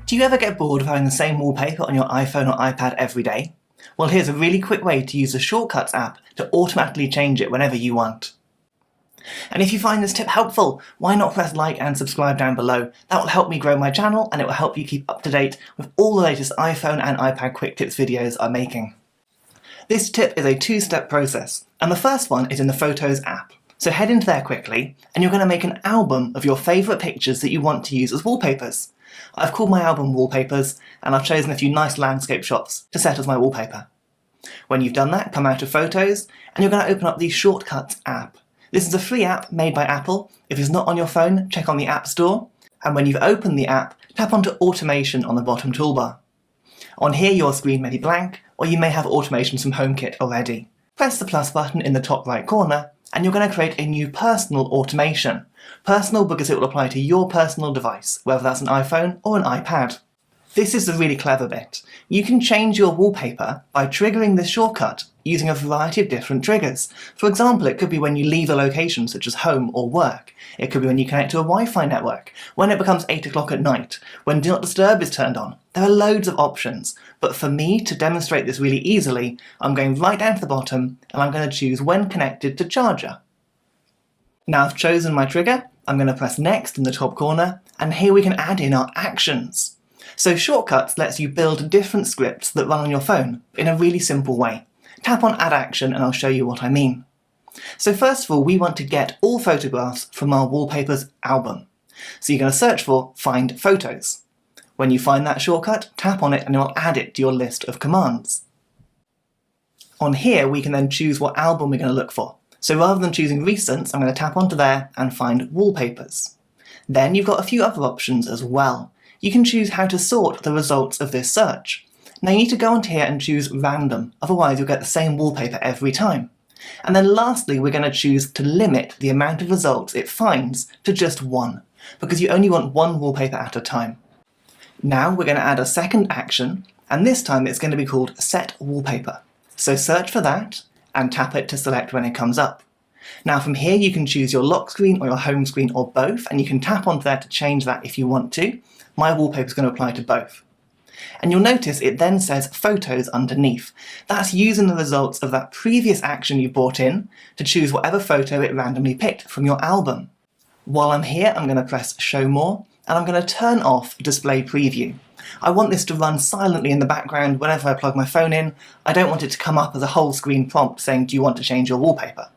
Do you ever get bored of having the same wallpaper on your iPhone or iPad every day? Well, here's a really quick way to use the Shortcuts app to automatically change it whenever you want. And if you find this tip helpful, why not press like and subscribe down below? That will help me grow my channel and it will help you keep up to date with all the latest iPhone and iPad quick tips videos I'm making. This tip is a two-step process, and the first one is in the Photos app. So head into there quickly, and you're going to make an album of your favourite pictures that you want to use as wallpapers. I've called my album Wallpapers, and I've chosen a few nice landscape shots to set as my wallpaper. When you've done that, come out of Photos, and you're going to open up the Shortcuts app. This is a free app made by Apple. If it's not on your phone, check on the App Store, and when you've opened the app, tap onto Automation on the bottom toolbar. On here, your screen may be blank, or you may have automations from HomeKit already. Press the plus button in the top right corner, and you're going to create a new personal automation. Personal because it will apply to your personal device, whether that's an iPhone or an iPad. This is the really clever bit. You can change your wallpaper by triggering this shortcut using a variety of different triggers. For example, it could be when you leave a location such as home or work. It could be when you connect to a Wi-Fi network, when it becomes 8 o'clock at night, when Do Not Disturb is turned on. There are loads of options, but for me to demonstrate this really easily, I'm going right down to the bottom and I'm going to choose when connected to charger. Now I've chosen my trigger, I'm going to press next in the top corner, and here we can add in our actions. So Shortcuts lets you build different scripts that run on your phone in a really simple way. Tap on Add Action and I'll show you what I mean. So first of all, we want to get all photographs from our Wallpapers album. So you're going to search for Find Photos. When you find that shortcut, tap on it and it will add it to your list of commands. On here, we can then choose what album we're going to look for. So rather than choosing Recents, I'm going to tap onto there and find Wallpapers. Then you've got a few other options as well. You can choose how to sort the results of this search. Now you need to go onto here and choose Random, otherwise you'll get the same wallpaper every time. And then lastly, we're going to choose to limit the amount of results it finds to just one, because you only want one wallpaper at a time. Now we're going to add a second action, and this time it's going to be called Set Wallpaper. So search for that, and tap it to select when it comes up. Now from here you can choose your lock screen or your home screen or both, and you can tap onto there to change that if you want to. My wallpaper is going to apply to both. And you'll notice it then says Photos underneath. That's using the results of that previous action you brought in to choose whatever photo it randomly picked from your album. While I'm here, I'm going to press Show More, and I'm going to turn off Display Preview. I want this to run silently in the background whenever I plug my phone in. I don't want it to come up as a whole screen prompt saying, do you want to change your wallpaper?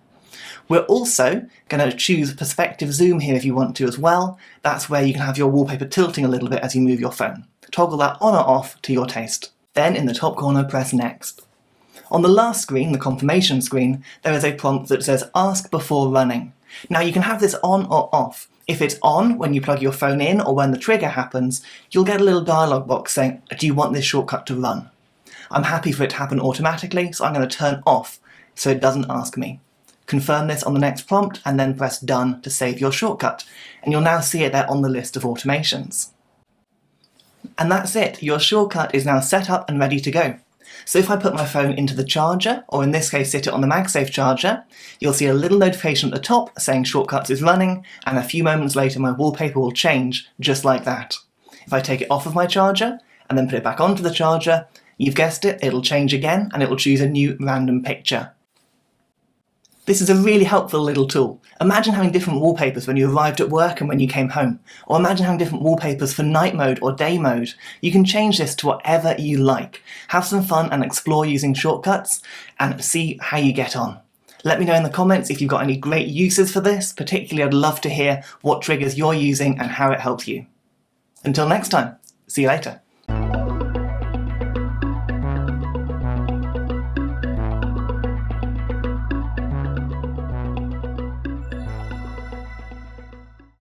We're also going to choose Perspective Zoom here if you want to as well. That's where you can have your wallpaper tilting a little bit as you move your phone. Toggle that on or off to your taste. Then in the top corner, press Next. On the last screen, the confirmation screen, there is a prompt that says Ask Before Running. Now you can have this on or off. If it's on when you plug your phone in or when the trigger happens, you'll get a little dialog box saying, do you want this shortcut to run? I'm happy for it to happen automatically, so I'm going to turn off so it doesn't ask me. Confirm this on the next prompt and then press Done to save your shortcut, and you'll now see it there on the list of automations. And that's it, your shortcut is now set up and ready to go. So if I put my phone into the charger, or in this case sit it on the MagSafe charger, you'll see a little notification at the top saying Shortcuts is running, and a few moments later my wallpaper will change just like that. If I take it off of my charger and then put it back onto the charger, you've guessed it, it'll change again and it will choose a new random picture. This is a really helpful little tool. Imagine having different wallpapers when you arrived at work and when you came home. Or imagine having different wallpapers for night mode or day mode. You can change this to whatever you like. Have some fun and explore using shortcuts and see how you get on. Let me know in the comments if you've got any great uses for this. Particularly, I'd love to hear what triggers you're using and how it helps you. Until next time, see you later.